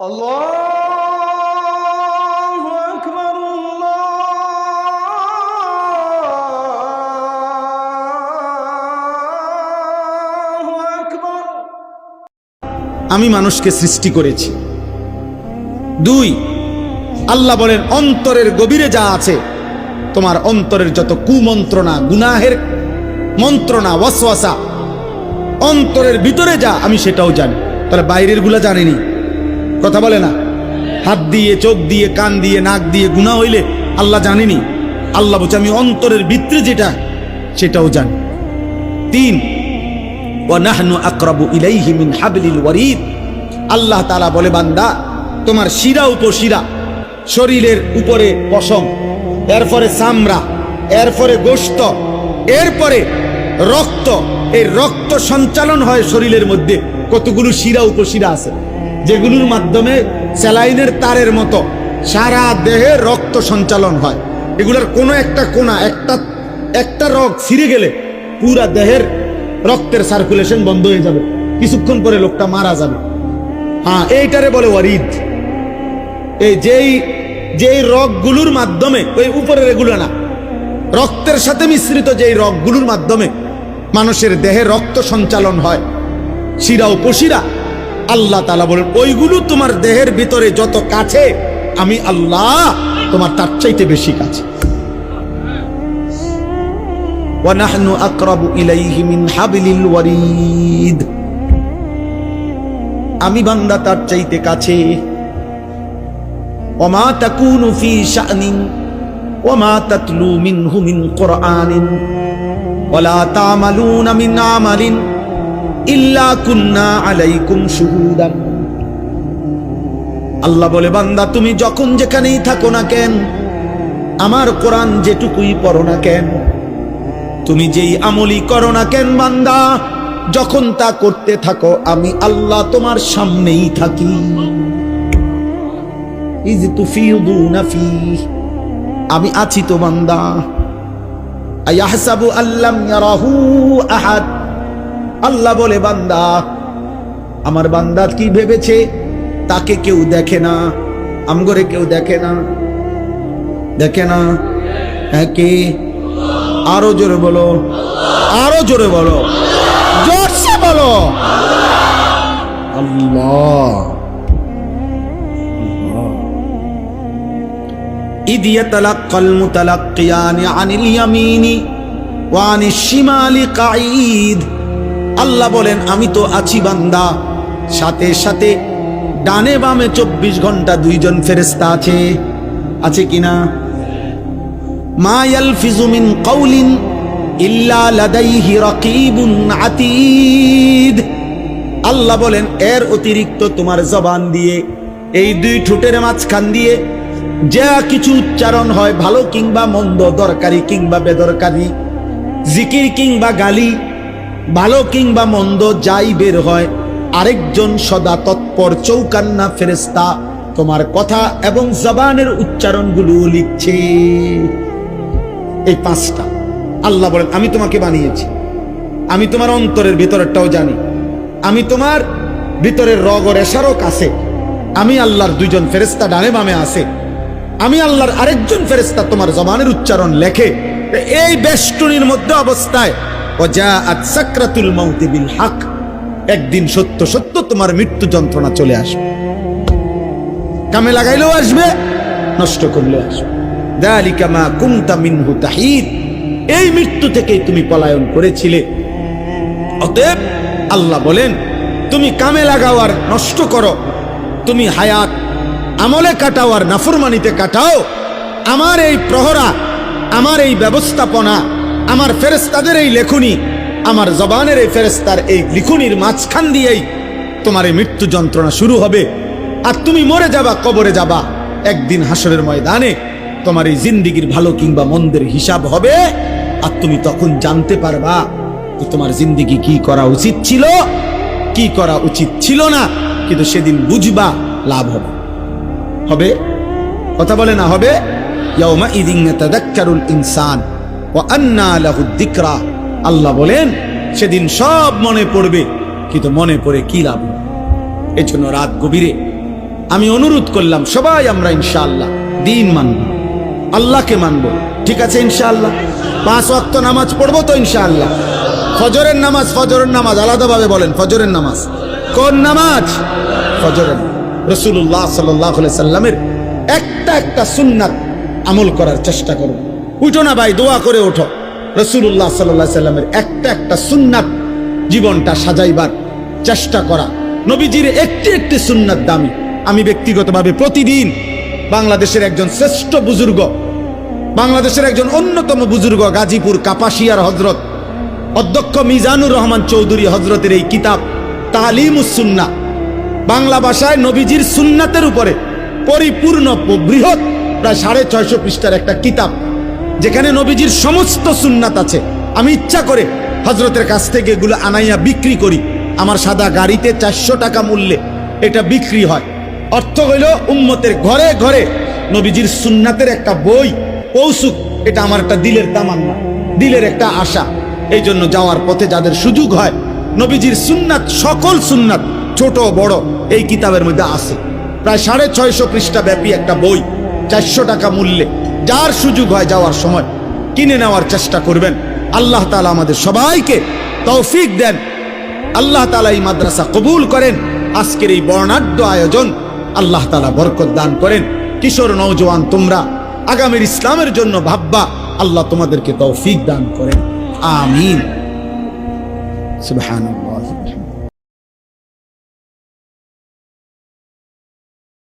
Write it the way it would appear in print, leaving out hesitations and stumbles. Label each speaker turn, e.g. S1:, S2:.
S1: আল্লাহু আকবার, আল্লাহু আকবার।
S2: আমি মানুষকে সৃষ্টি করেছি। 2, আল্লাহ বলেন অন্তরের গভীরে যা আছে, তোমার অন্তরের যত কুমন্ত্রণা, গুনাহের মন্ত্রণা, ওয়াসওয়াসা, অন্তরের ভিতরে যা আমি সেটাও জানি। তাহলে বাইরের গুলা জানিনি, কথা বলে না? হাত দিয়ে, চোখ দিয়ে, কান দিয়ে, নাক দিয়ে গুনাহ হইলে আল্লাহ জানিনি? আল্লাহ বলছে আমি অন্তরের ভিতরে যেটা সেটাও জানি। 3, ওয়া নাহনু আকরাবু ইলাইহি মিন হাবলিল ওয়ারিদ। আল্লাহ তাআলা বলে বান্দা তোমার শিরা উপশিরা, শরীরের উপরে পশম, এরপরে চামড়া, এরপরে গোশত, এরপরে রক্ত, এই রক্ত সঞ্চালন হয় শরীরের মধ্যে। কতগুলো শিরা উপশিরা আছে যেগুলোর মাধ্যমে স্যালাইনের তারের মতো সারা দেহে রক্ত সঞ্চালন হয়। এগুলোর কোনো একটা কোণা, একটা রগ ছিঁড়ে গেলে পুরা দেহের রক্তের সার্কুলেশন বন্ধ হয়ে যাবে, কিছুক্ষণ পরে লোকটা মারা যাবে। হ্যাঁ, এইটারে বলে ওয়ারিদ। এই যেই রগগুলোর মাধ্যমে, ওই উপরের এগুলো না, রক্তের সাথে মিশ্রিত যেই রগগুলোর মাধ্যমে মানুষের দেহে রক্ত সঞ্চালন হয়, শিরা উপশিরা, আল্লাহ তাআলা বলেন ওইগুলো তোমার দেহের ভিতরে যত কাছে, আমি আল্লাহ তোমার তার চাইতে বেশি কাছে। ওয়া নাহনু আকরাবু ইলাইহি মিন হাবলিল ওয়ারিদ। আমি বান্দা তার চাইতে কাছে। ওমা তাকুনু ফি শা'নিন ওমা তাতলু মিনহু মিন কুরআনিন ওয়ালা তা'মালুনা মিন আমালিন ইল্লা কুন্না আলাইকুম শুহুদান। আল্লাহ বলে বান্দা তুমি যখন যেখানেই থাকো না কেন, আমার কোরআন যেটুকুই পড়ো না কেন, তুমি যেই আমলই করো না কেন বান্দা, যখন তা করতে থাকো আমি আল্লাহ তোমার সামনেই থাকি। ইজ তুফিদুনা ফি, আমি আছি তো বান্দা। আয়াহসাবু আল্লাম ইয়ারাহু আহাদ। আল্লাহ বলে বান্দা, আমার বান্দা কি ভেবেছে তাকে কেউ দেখে না? আমগরে কেউ দেখে না, দেখে না? হ্যাঁ, কে? আরো জোরে বলো, আরো জোরে বলো, জোরসে বলো, আল্লাহ। ইদ ইয়াতালাক্কাল মুতালাক্কিয়ানি আনিল ইয়ামিনি ওয়া আনিশ শিমালি কাঈদ। আল্লাহ বলেন আমি তো আছি বান্দা, সাথে সাথে ডানে বামে 24 ঘন্টা 2 জন ফেরেশতা আছে, আছে কিনা? মা ইয়ালফিজু মিন কাউলিন ইল্লা লাদাইহি রাকিবুন আতীদ। আল্লাহ বলেন এর অতিরিক্ত তোমার জবান দিয়ে, এই 2 ঠোঁটের মাঝখান দিয়ে যা কিছু উচ্চারণ হয়, ভালো কিংবা মন্দ, দরকারি কিংবা বেদরকারি, জিকির কিংবা গালি, ভালো কিংবা মন্দ যাই বের হয়, আরেকজন সদা তৎপর চৌকান্না ফেরেশতা তোমার কথা এবং জবানের উচ্চারণগুলো লিখছে। এই 5টা আল্লাহ বলেন আমি তোমাকে বানিয়েছি, আমি তোমার অন্তরের ভিতরেরটাও জানি, আমি তোমার ভিতরের রগ ও রেশারও কাছে, আমি আল্লাহর 2 জন ফেরেশতা ডানে বামে আছে, আমি আল্লাহর আরেকজন ফেরেশতা তোমার জবানের উচ্চারণ লেখে। এই বেষ্টনীর মধ্যে অবস্থায় ওয়াজাআত সাকরাতুল মাউতি বিল হক, একদিন সত্য সত্য তোমার মৃত্যু যন্ত্রণা চলে আসবে। কামে লাগাইলেও আসবে, নষ্ট করলেও আসবে। যালিকা মা কুনতা মিনহু তাহিদ, এই মৃত্যু থেকেই তুমি পলায়ন করেছিলে। অতএব আল্লাহ বলেন তুমি কামে লাগাও আর নষ্ট করো, তুমি হায়াত আমলে কাটাও আর নাফরমানিতে কাটাও, আমার এই প্রহরা, আমার এই ব্যবস্থাপনা, আমার ফেরেশতাদের এই লেখনী, আমার জবানের এই ফেরেশতার এই লিখনির মাঝখান দিয়েই তোমার এই মৃত্যু যন্ত্রণা শুরু হবে। আর তুমি মরে যাবা, কবরে যাবা, একদিন হাসরের ময়দানে তোমার এই জিন্দেগির ভালো কিংবা মন্দের হিসাব হবে। আর তুমি তখন জানতে পারবা যে তোমার জিন্দেগি কি করা উচিত ছিল, কি করা উচিত ছিল না। কিন্তু সেদিন বুঝবা, লাভ হবে। হবে? কথা বলে না হবে? ইয়াউমা ইযিন ইয়াতাযাক্কারুল ইনসান ওয়া আন্না লাহুদ যিকরা। আল্লাহ বলেন সেদিন সব মনে পড়বে, কিন্তু মনে পড়ে কি লাভ? এজন্য রাত গভীরে আমি অনুরোধ করলাম সবাই আমরা ইনশাআল্লাহ দিন মানব, আল্লাহকে মানব, ঠিক আছে ইনশাআল্লাহ? 5 ওয়াক্ত নামাজ পড়বো তো ইনশাআল্লাহ? ফজরের নামাজ আলাদাভাবে বলেন। ফজরের নামাজ কোন নামাজ? ফজরের। রাসূলুল্লাহ সাল্লাল্লাহু আলাইহি সাল্লামের একটা সুন্নাত আমল করার চেষ্টা করো। উঠো না ভাই, দোয়া করে ওঠো। রাসূলুল্লাহ সাল্লাল্লাহু আলাইহি সাল্লামের একটা সুন্নাত জীবনটা সাজাইবার চেষ্টা করা। নবীজির একটি সুন্নাত দামি। আমি ব্যক্তিগতভাবে প্রতিদিন বাংলাদেশের একজন শ্রেষ্ঠ বুজুর্গ, বাংলাদেশের একজন অন্যতম বুজুর্গ, গাজীপুর কাপাসিয়ার হযরত অধ্যক্ষ মিজানুর রহমান চৌধুরী হযরতের এই কিতাব তালিমুস সুন্নাহ, বাংলা ভাষায় নবীজির সুন্নাতের উপরে পরিপূর্ণ বৃহৎ প্রায় 650 পৃষ্ঠার একটা কিতাব, যেখানে নবীজির সমস্ত সুন্নাত আছে। আমি ইচ্ছা করে হযরতের কাছ থেকে এগুলো আনাইয়া বিক্রি করি। আমার সাদা গাড়িতে 400 টাকা মূল্যে এটা বিক্রি হয়। অর্থ হইল উম্মতের ঘরে ঘরে নবীজির সুন্নাতের একটা বই পৌঁছুক, এটা আমার একটা দিলের তামান্না, দিলের একটা আশা। এই জন্য যাওয়ার পথে যাদের সুযোগ হয়, নবীজির সুন্নাত, সকল সুন্নাত ছোট বড় এই কিতাবের মধ্যে আছে। প্রায় 650 পৃষ্ঠা ব্যাপী একটা বই, 400 টাকা মূল্যে। যার সুযোগ হয় যাওয়ার সময় কিনে নেওয়ার চেষ্টা করবেন। আল্লাহ তাআলা আমাদের সবাইকে তৌফিক দেন। আল্লাহ তাআলা এই মাদ্রাসা কবুল করেন। আজকের এই বর্ণাঢ্য আয়োজন আল্লাহ তাআলা বরকত দান করেন। কিশোর নওজোয়ান তোমরা আগামীর ইসলামের জন্য ভাববা, আল্লাহ তোমাদেরকে তৌফিক দান করেন। আমিন। সুবহানাল্লাহ।